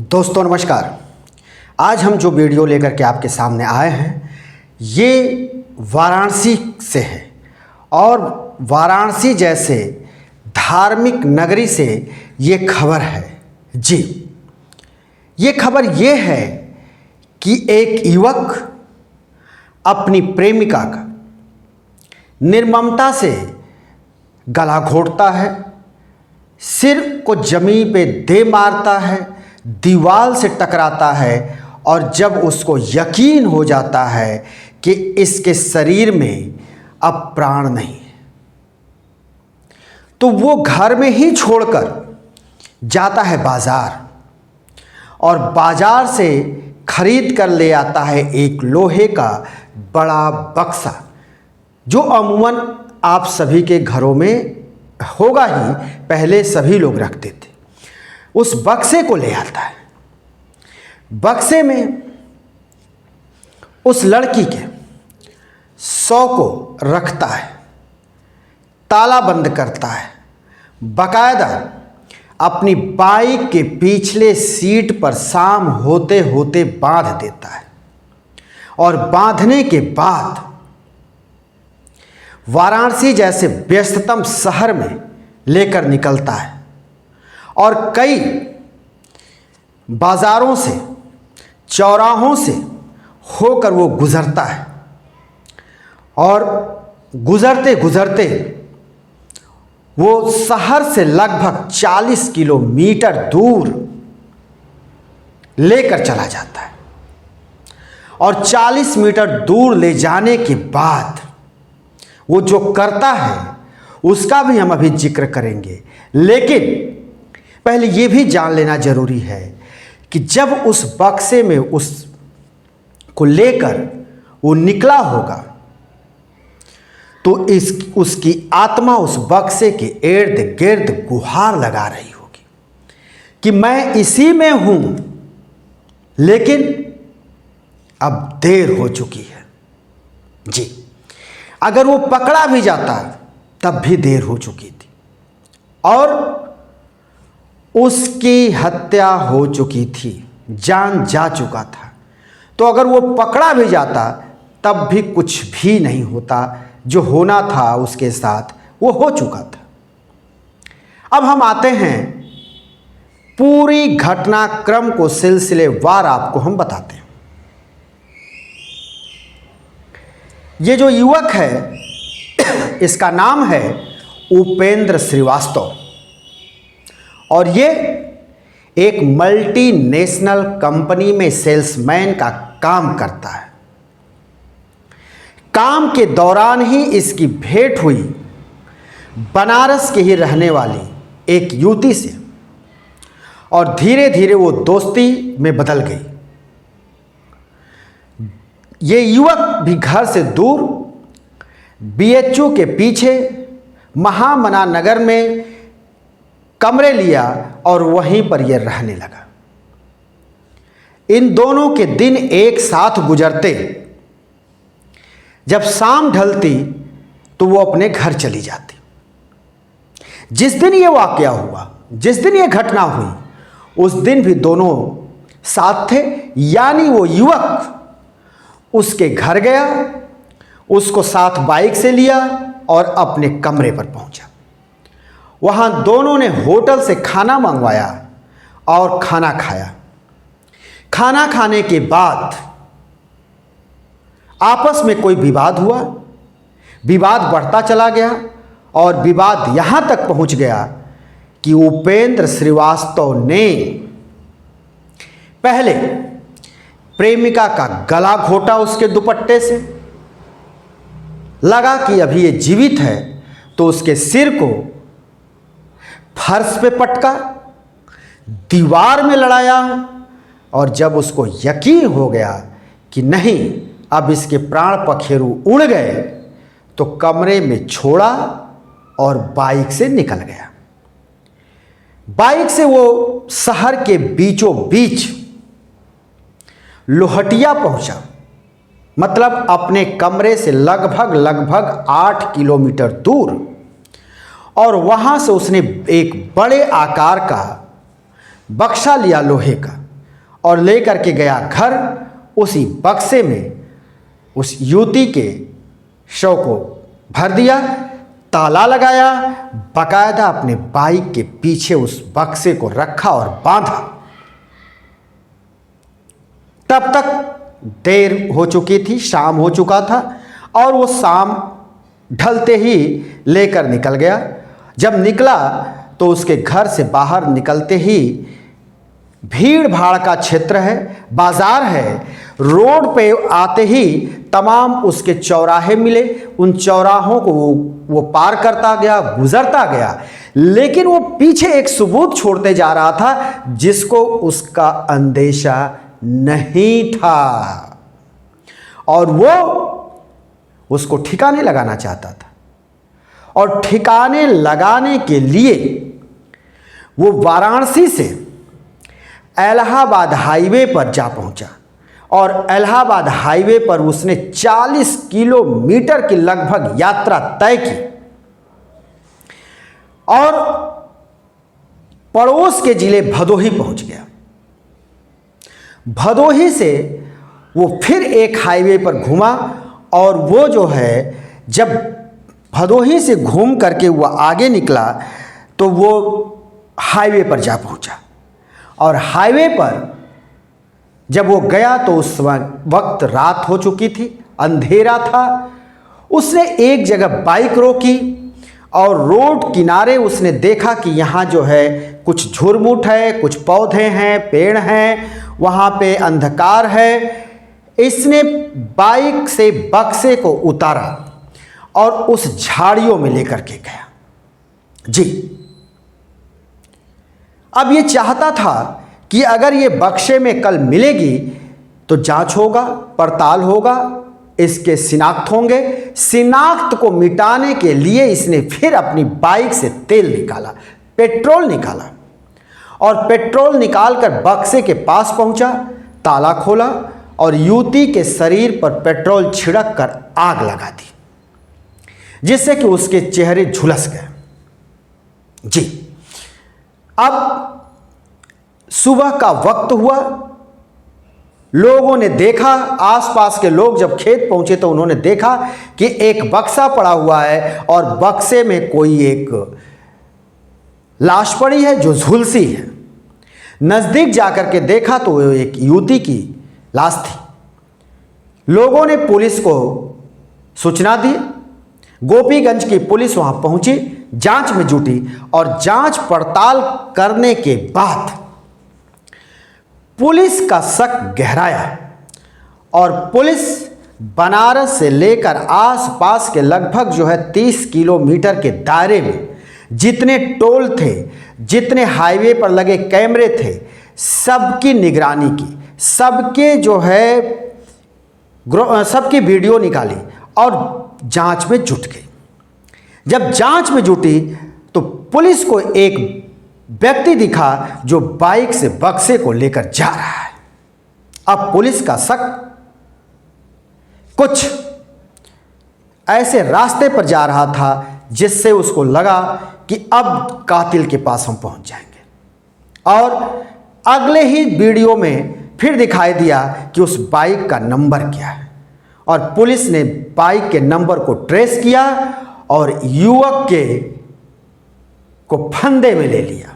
दोस्तों नमस्कार। आज हम जो वीडियो लेकर के आपके सामने आए हैं ये वाराणसी से है और वाराणसी जैसे धार्मिक नगरी से ये खबर है। जी, ये खबर ये है कि एक युवक अपनी प्रेमिका का निर्ममता से गला घोंटता है, सिर को जमीन पे दे मारता है, दीवार से टकराता है और जब उसको यकीन हो जाता है कि इसके शरीर में अब प्राण नहीं है तो वो घर में ही छोड़कर जाता है बाजार और बाजार से खरीद कर ले आता है एक लोहे का बड़ा बक्सा जो अमूमन आप सभी के घरों में होगा ही, पहले सभी लोग रखते थे। उस बक्से को ले आता है। बक्से में उस लड़की के 100 को रखता है, ताला बंद करता है, बाकायदा अपनी बाइक के पिछले सीट पर शाम होते होते बांध देता है और बांधने के बाद वाराणसी जैसे व्यस्ततम शहर में लेकर निकलता है और कई बाजारों से, चौराहों से होकर वो गुजरता है और गुजरते गुजरते वो शहर से लगभग 40 किलोमीटर दूर लेकर चला जाता है और 40 मीटर दूर ले जाने के बाद वो जो करता है उसका भी हम अभी जिक्र करेंगे। लेकिन पहले ये भी जान लेना जरूरी है कि जब उस बक्से में उसको लेकर वो निकला होगा तो उसकी आत्मा उस बक्से के इर्द गिर्द गुहार लगा रही होगी कि मैं इसी में हूं, लेकिन अब देर हो चुकी है। जी, अगर वो पकड़ा भी जाता तब भी देर हो चुकी थी और उसकी हत्या हो चुकी थी, जान जा चुका था। तो अगर वो पकड़ा भी जाता तब भी कुछ भी नहीं होता, जो होना था उसके साथ वो हो चुका था। अब हम आते हैं पूरी घटनाक्रम को सिलसिलेवार आपको हम बताते हैं। ये जो युवक है इसका नाम है उपेंद्र श्रीवास्तव और ये एक मल्टीनेशनल कंपनी में सेल्समैन का काम करता है। काम के दौरान ही इसकी भेंट हुई बनारस के ही रहने वाली एक युवती से और धीरे धीरे वो दोस्ती में बदल गई। ये युवक भी घर से दूर बीएचयू के पीछे महामना नगर में कमरे लिया और वहीं पर यह रहने लगा। इन दोनों के दिन एक साथ गुजरते। जब शाम ढलती तो वो अपने घर चली जाती। जिस दिन ये वाकया हुआ, जिस दिन ये घटना हुई, उस दिन भी दोनों साथ थे, यानी वो युवक उसके घर गया, उसको साथ बाइक से लिया और अपने कमरे पर पहुंचा। वहां दोनों ने होटल से खाना मंगवाया और खाना खाया। खाना खाने के बाद आपस में कोई विवाद हुआ, विवाद बढ़ता चला गया और विवाद यहां तक पहुंच गया कि उपेंद्र श्रीवास्तव ने पहले प्रेमिका का गला घोंटा उसके दुपट्टे से, लगा कि अभी ये जीवित है तो उसके सिर को फर्श पे पटका, दीवार में लड़ाया और जब उसको यकीन हो गया कि नहीं अब इसके प्राण पखेरु उड़ गए तो कमरे में छोड़ा और बाइक से निकल गया। बाइक से वो शहर के बीचों बीच लोहटिया पहुंचा, मतलब अपने कमरे से लगभग 8 किलोमीटर दूर, और वहां से उसने एक बड़े आकार का बक्सा लिया लोहे का, और लेकर के गया घर। उसी बक्से में उस युवती के शव को भर दिया, ताला लगाया, बाकायदा अपने बाइक के पीछे उस बक्से को रखा और बांधा। तब तक देर हो चुकी थी, शाम हो चुका था और वो शाम ढलते ही लेकर निकल गया। जब निकला तो उसके घर से बाहर निकलते ही भीड़ भाड़ का क्षेत्र है, बाजार है। रोड पे आते ही तमाम उसके चौराहे मिले। उन चौराहों को वो पार करता गया, गुजरता गया, लेकिन वो पीछे एक सबूत छोड़ते जा रहा था जिसको उसका अंदेशा नहीं था और वो उसको ठिकाने लगाना चाहता था। और ठिकाने लगाने के लिए वो वाराणसी से इलाहाबाद हाईवे पर जा पहुंचा और इलाहाबाद हाईवे पर उसने 40 किलोमीटर की लगभग यात्रा तय की और पड़ोस के जिले भदोही पहुंच गया। भदोही से वो फिर एक हाईवे पर घूमा और वो जो है, जब भदोही से घूम करके वो आगे निकला तो वो हाईवे पर जा पहुंचा और हाईवे पर जब वो गया तो उस वक्त रात हो चुकी थी, अंधेरा था। उसने एक जगह बाइक रोकी और रोड किनारे उसने देखा कि यहाँ जो है कुछ झुरमुट है, कुछ पौधे हैं, पेड़ हैं, वहाँ पे अंधकार है। इसने बाइक से बक्से को उतारा और उस झाड़ियों में लेकर के गया। जी, अब ये चाहता था कि अगर ये बक्से में कल मिलेगी तो जांच होगा, पड़ताल होगा, इसके शिनाख्त होंगे। शिनाख्त को मिटाने के लिए इसने फिर अपनी बाइक से तेल निकाला, पेट्रोल निकाला और पेट्रोल निकालकर बक्से के पास पहुंचा, ताला खोला और युवती के शरीर पर पेट्रोल छिड़क कर आग लगा दी, जिससे कि उसके चेहरे झुलस गए। जी, अब सुबह का वक्त हुआ। लोगों ने देखा, आसपास के लोग जब खेत पहुंचे तो उन्होंने देखा कि एक बक्सा पड़ा हुआ है और बक्से में कोई एक लाश पड़ी है जो झुलसी है। नजदीक जाकर के देखा तो वो एक युवती की लाश थी। लोगों ने पुलिस को सूचना दी। गोपीगंज की पुलिस वहां पहुंची, जांच में जुटी और जांच पड़ताल करने के बाद पुलिस का शक गहराया और पुलिस बनारस से लेकर आसपास के लगभग जो है 30 किलोमीटर के दायरे में जितने टोल थे, जितने हाईवे पर लगे कैमरे थे, सबकी निगरानी की, सबके जो है सबकी वीडियो निकाली और जांच में जुट गई। जब जांच में जुटी तो पुलिस को एक व्यक्ति दिखा जो बाइक से बक्से को लेकर जा रहा है। अब पुलिस का शक कुछ ऐसे रास्ते पर जा रहा था जिससे उसको लगा कि अब कातिल के पास हम पहुंच जाएंगे। और अगले ही वीडियो में फिर दिखाई दिया कि उस बाइक का नंबर क्या है और पुलिस ने बाइक के नंबर को ट्रेस किया और युवक को फंदे में ले लिया।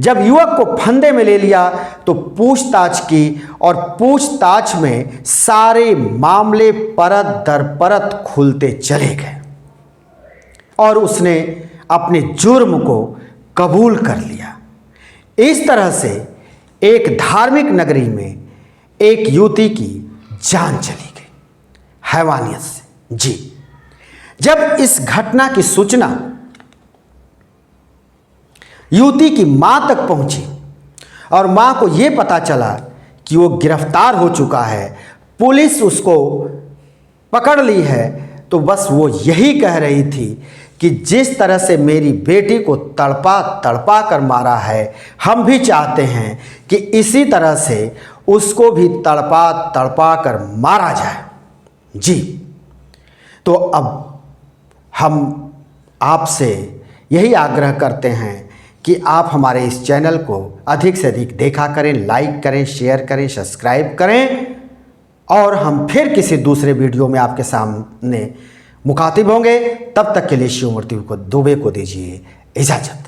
जब युवक को फंदे में ले लिया तो पूछताछ की और पूछताछ में सारे मामले परत दर परत खुलते चले गए और उसने अपने जुर्म को कबूल कर लिया। इस तरह से एक धार्मिक नगरी में एक युवती की जान चली गई हैवानियत से। जी, जब इस घटना की सूचना युवती की मां तक पहुंची और मां को यह पता चला कि वो गिरफ्तार हो चुका है, पुलिस उसको पकड़ ली है, तो बस वो यही कह रही थी कि जिस तरह से मेरी बेटी को तड़पा तड़पा कर मारा है, हम भी चाहते हैं कि इसी तरह से उसको भी तड़पा तड़पा कर मारा जाए। जी, तो अब हम आपसे यही आग्रह करते हैं कि आप हमारे इस चैनल को अधिक से अधिक देखा करें, लाइक करें, शेयर करें, सब्सक्राइब करें और हम फिर किसी दूसरे वीडियो में आपके सामने मुखातिब होंगे। तब तक के लिए शिव मूर्ति को दुबे को दीजिए इजाज़त।